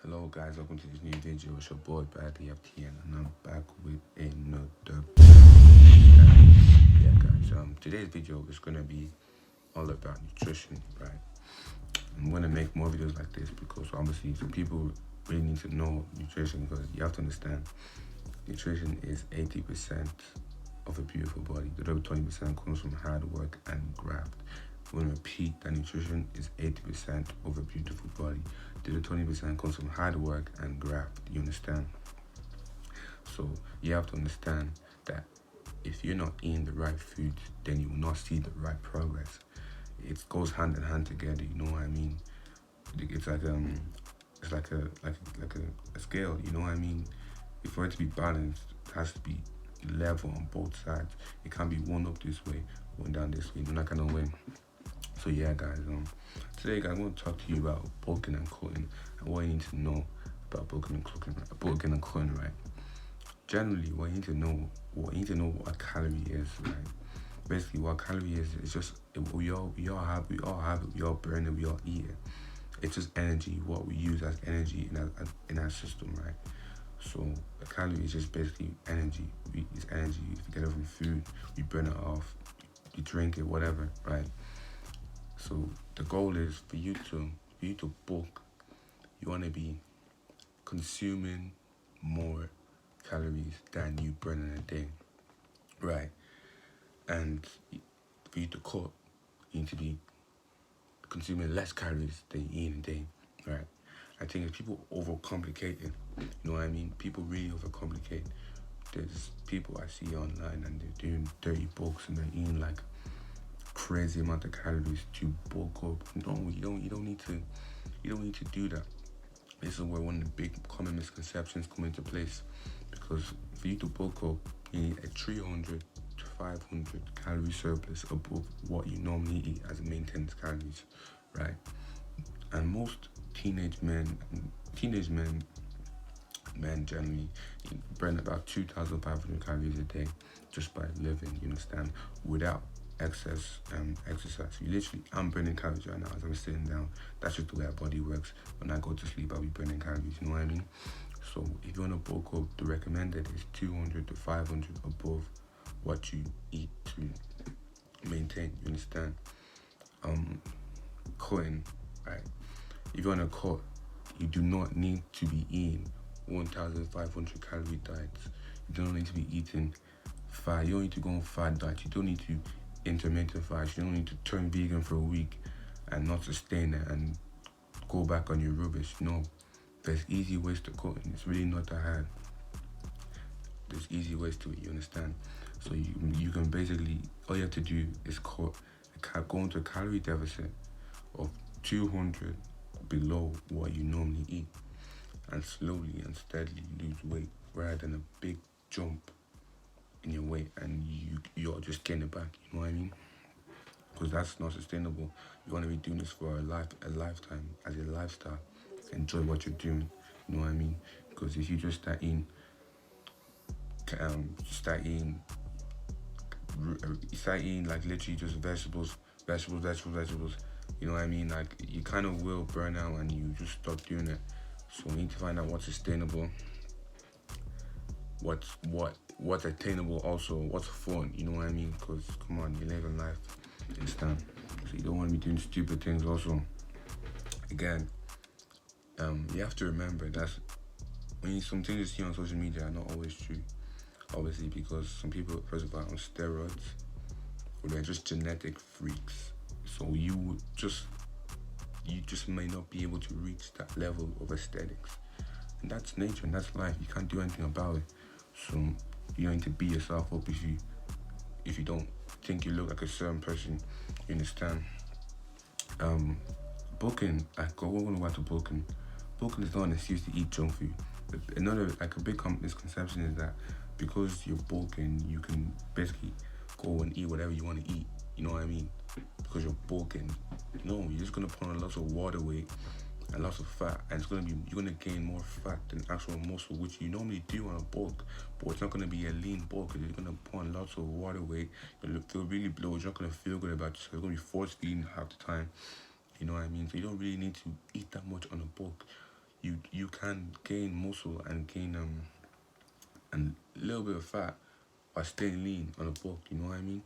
Hello guys, welcome to this new video. It's your boy bradleynbuisness and I'm back with another yeah guys, today's video is gonna be all about nutrition, right? I'm gonna make more videos like this because obviously some people really need to know nutrition, because you have to understand nutrition is 80% of a beautiful body. The other 20% comes from hard work and graft. I'm going to repeat that nutrition is 80% of a beautiful body. The other 20% comes from hard work and graft. You understand? So you have to understand that if you're not eating the right food, then you will not see the right progress. It goes hand in hand together. You know what I mean? It's like a scale. You know what I mean? For it to be balanced, it has to be level on both sides. It can't be one up this way, one down this way, in that kind of way. So yeah guys, today guys, I'm going to talk to you about bulking and cutting and what you need to know about bulking and cutting, right? Generally, what you need to know what a calorie is, right? Basically, what a calorie is just we all have it, we all burn it, we all eat it. It's just energy, what we use as energy in our system, right? So a calorie is just basically energy. It's energy. If you get it from food, we burn it off, you drink it, whatever, right? So the goal is for you to bulk. You want to be consuming more calories than you burn in a day, right? And for you to cut, you need to be consuming less calories than you eat in a day, right? I think if people overcomplicate it, you know what I mean? People really overcomplicate. There's people I see online and they're doing dirty bulks and they're eating like crazy amount of calories to bulk up. No, you don't need to do that. This is where one of the big common misconceptions come into place, because for you to bulk up, you need a 300 to 500 calorie surplus above what you normally eat as maintenance calories, right? And most teenage men generally burn about 2,500 calories a day just by living, you understand, without excess exercise. I'm burning calories right now as I'm sitting down. That's just the way our body works. When I go to sleep, I'll be burning calories, you know what I mean? So if you want to bulk up, the recommended is 200 to 500 above what you eat to maintain, you understand? Cutting, right? If you want to cut, you do not need to be eating 1,500 calorie diets. You don't need to be eating fat. You don't need to go on fat diet. You don't need to intermittent fast. You don't need to turn vegan for a week and not sustain it and go back on your rubbish. No, there's easy ways to cut, and it's really not that hard. There's easy ways to it, you understand? So you can basically, all you have to do is go into a calorie deficit of 200 below what you normally eat, and slowly and steadily lose weight rather than a big jump in your weight and you're just getting it back, you know what I mean? Because that's not sustainable. You want to be doing this for a lifetime, as a lifestyle. Enjoy what you're doing, you know what I mean? Because if you just start eating like literally just vegetables, you know what I mean? Like you kind of will burn out and you just stop doing it. So we need to find out what's sustainable, what's attainable, also what's fun, you know what I mean? Because come on, you live in life, you understand? So you don't want to be doing stupid things. Also, again, you have to remember that some things you see on social media are not always true, obviously, because some people, first of all, are on steroids or they're just genetic freaks. So you just may not be able to reach that level of aesthetics, and that's nature and that's life. You can't do anything about it. So you don't need to beat yourself up if you don't think you look like a certain person, you understand? Bulking, we're gonna go back to bulking. Bulking is not an excuse to eat junk food. Another, like, a big misconception is that because you're bulking, you can basically go and eat whatever you want to eat, you know what I mean? Because you're bulking. No, you're just gonna put on lots of water weight and lots of fat, and you're gonna gain more fat than actual muscle, which you normally do on a bulk, but it's not gonna be a lean bulk, because you're gonna put on lots of water weight. You're gonna feel really bloated. You're not gonna feel good about yourself. You're gonna be forced eating half the time, you know what I mean? So you don't really need to eat that much on a bulk. you can gain muscle and gain a little bit of fat while staying lean on a bulk. You know what I mean?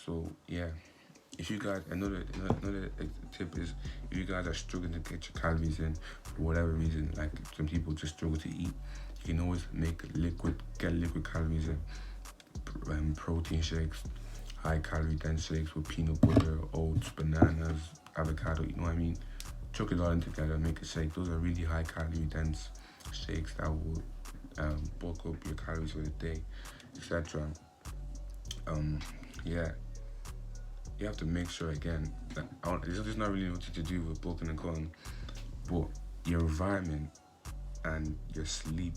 So yeah, if you guys, another tip is, if you guys are struggling to get your calories in for whatever reason, like some people just struggle to eat, you can always get liquid calories in. Protein shakes, high calorie dense shakes with peanut butter, oats, bananas, avocado. You know what I mean? Chuck it all in together, make a shake. Those are really high calorie dense shakes that will bulk up your calories for the day, etc. Yeah, you have to make sure again that there's not really nothing to do with bulking and cutting, but your environment and your sleep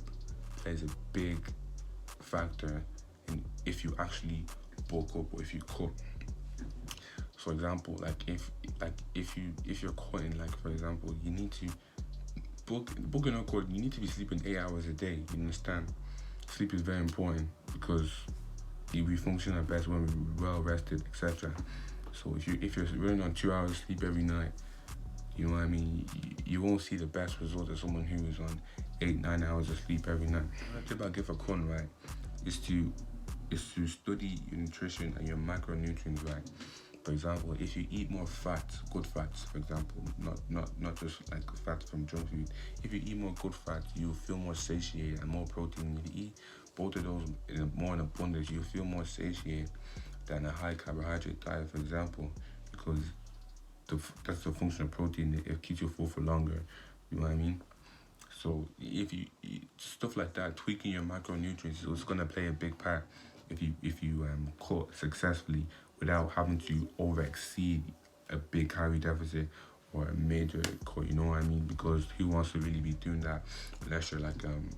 plays a big factor in if you actually bulk up or if you cut. For example, if you're cutting, like for example, you need to bulking or cutting, you need to be sleeping 8 hours a day. You understand? Sleep is very important because we function our best when we're well rested, etc. So if you're running on 2 hours sleep every night, you know what I mean, you won't see the best results of someone who is on 8-9 hours of sleep every night. The tip I give for cutting, right, is to study your nutrition and your macronutrients, right. For example, if you eat more fats, good fats, for example, not just like fats from junk food. If you eat more good fats, you'll feel more satiated, and more protein. If you eat both of those more in abundance, you'll feel more satiated than a high carbohydrate diet, for example, because that's the function of protein. It keeps you full for longer. You know what I mean? So if you eat stuff like that, tweaking your macronutrients is gonna play a big part if you cut successfully without having to over exceed a big calorie deficit or a major cut. You know what I mean? Because who wants to really be doing that unless you're like an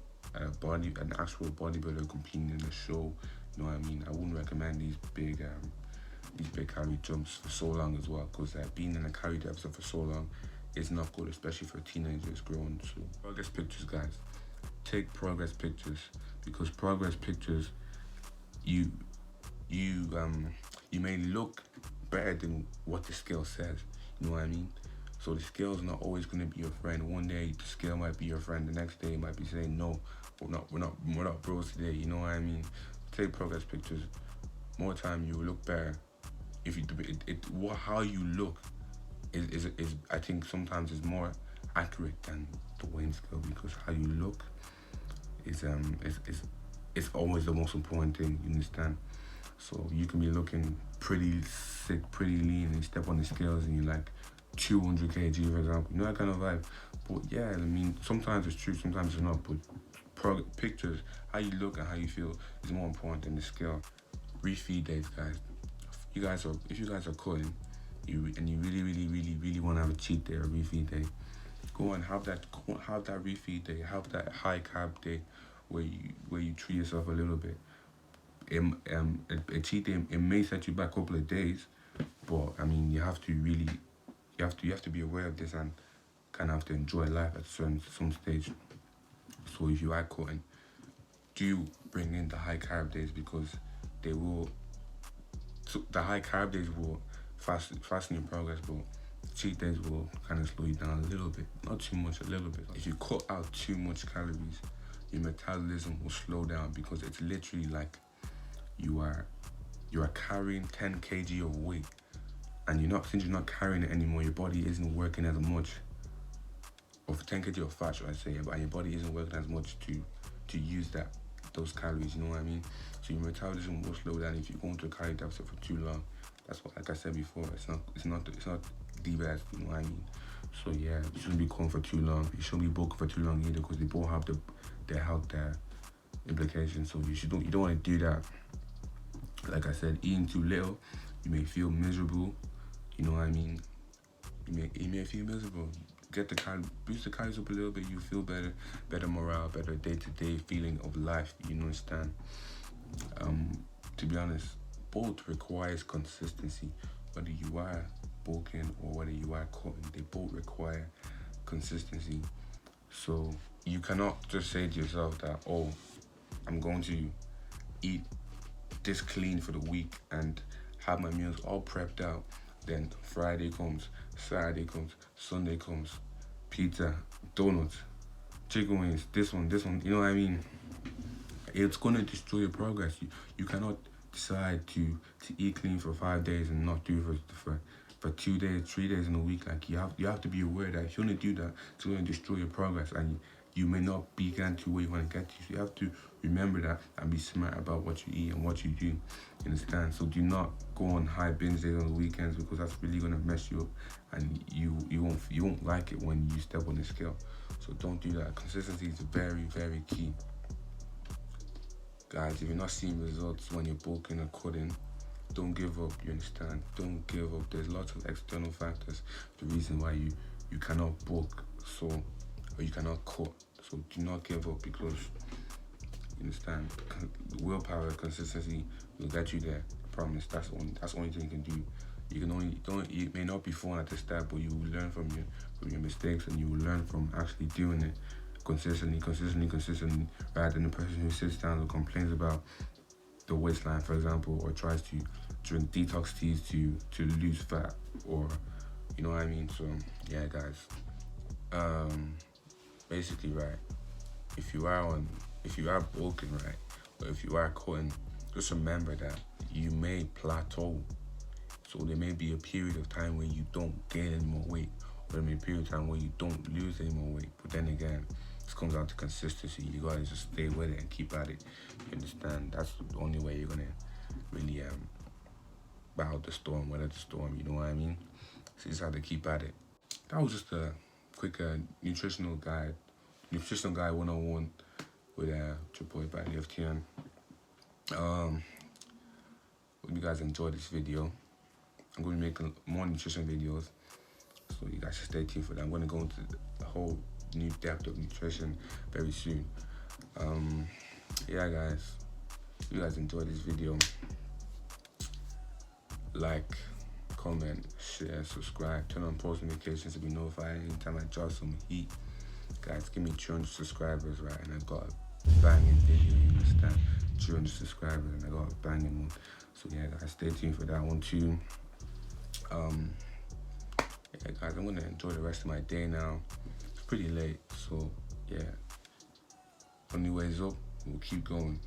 actual bodybuilder competing in a show? You know what I mean? I wouldn't recommend these big calorie jumps for so long as well, because being in a calorie deficit for so long is not good, especially for teenagers growing. So progress pictures, guys. Take progress pictures, because progress pictures, you may look better than what the scale says. You know what I mean? So the scale's not always gonna be your friend. One day the scale might be your friend. The next day it might be saying no, we're not bros today. You know what I mean? Take progress pictures. More time you will look better. If you do how you look is I think sometimes is more accurate than the weighing scale, because how you look is always the most important thing. You understand? So you can be looking pretty sick, pretty lean, and you step on the scales and you're like 200 kg, for example. You know that kind of vibe. But yeah, I mean, sometimes it's true, sometimes it's not. But pictures, how you look and how you feel is more important than the scale. Refeed days, guys. If you guys are cutting, and you really want to have a cheat day or refeed day, go and have that refeed day, have that high carb day where you treat yourself a little bit. A cheat day, it may set you back a couple of days, but I mean, you have to be aware of this and kind of have to enjoy life at some stage. So if you are cutting, do bring in the high carb days, because they will. So the high carb days will fasten your progress, but cheat days will kind of slow you down a little bit, not too much, a little bit. If you cut out too much calories, your metabolism will slow down, because it's literally like you are carrying 10 kg of weight, and since you're not carrying it anymore, your body isn't working as much, or 10 kg of fat, should I say, and your body isn't working as much to use those calories. You know what I mean? So your metabolism will slow down if you go into a calorie deficit for too long. That's what, like I said before, it's not the best. You know what I mean? So yeah, you shouldn't be cutting for too long. You shouldn't be bulking for too long either, because they both have their health implications. So you don't want to do that. Like I said, eating too little, you may feel miserable. You know what I mean? You may feel miserable. Boost the calories up a little bit. You feel better morale, better day-to-day feeling of life. You understand? To be honest, both requires consistency. Whether you are bulking or whether you are cutting, they both require consistency. So you cannot just say to yourself that, oh, I'm going to eat this clean for the week and have my meals all prepped out. Then Friday comes, Saturday comes, Sunday comes, pizza, donuts. chicken wings, this one, you know what I mean? It's gonna destroy your progress. You cannot decide to eat clean for 5 days and not do it for 2 days, 3 days in a week. Like you have to be aware that if you wanna do that, it's gonna destroy your progress, and you may not be getting to where you want to get to. So you have to remember that and be smart about what you eat and what you do. You understand? So do not go on high binge days on the weekends, because that's really gonna mess you up, and you won't like it when you step on the scale. So don't do that. Consistency is very, very key. Guys, if you're not seeing results when you're bulking or cutting, don't give up, you understand? Don't give up. There's lots of external factors, the reason why you cannot bulk, so, or you cannot cut. So do not give up, because, you understand, willpower, consistency will get you there. I promise. That's the only thing you can do. You may not be fun at the start, but you will learn from your mistakes, and you will learn from actually doing it consistently, rather than the person who sits down and complains about the waistline, for example, or tries to drink detox teas to lose fat, or, you know what I mean? So yeah, guys. Basically, right, if you are bulking, right, or if you are cutting, just remember that you may plateau. So there may be a period of time where you don't gain any more weight, or there may be a period of time where you don't lose any more weight. But then again, this comes down to consistency. You gotta just stay with it and keep at it. You understand? That's the only way you're gonna really bow the storm, weather the storm. You know what I mean? So you just have to keep at it. That was just a quick nutritional guide 101 with your boy Bradley FTN. Hope you guys enjoyed this video. I'm going to be making more nutrition videos, so you guys should stay tuned for that. I'm going to go into the whole new depth of nutrition very soon. Yeah, guys, if you guys enjoyed this video, like, comment, share, subscribe, turn on post notifications to be notified anytime I drop some heat. Guys, give me 200 subscribers, right, and I got a banging video, you understand? 200 subscribers and I got a banging one. So yeah, guys, stay tuned for that one too. Yeah, guys, I'm gonna enjoy the rest of my day now. It's pretty late, so yeah. Only way is up. We'll keep going.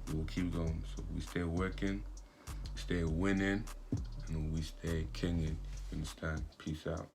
So we stay working, stay winning, and we stay kinging. You understand? Peace out.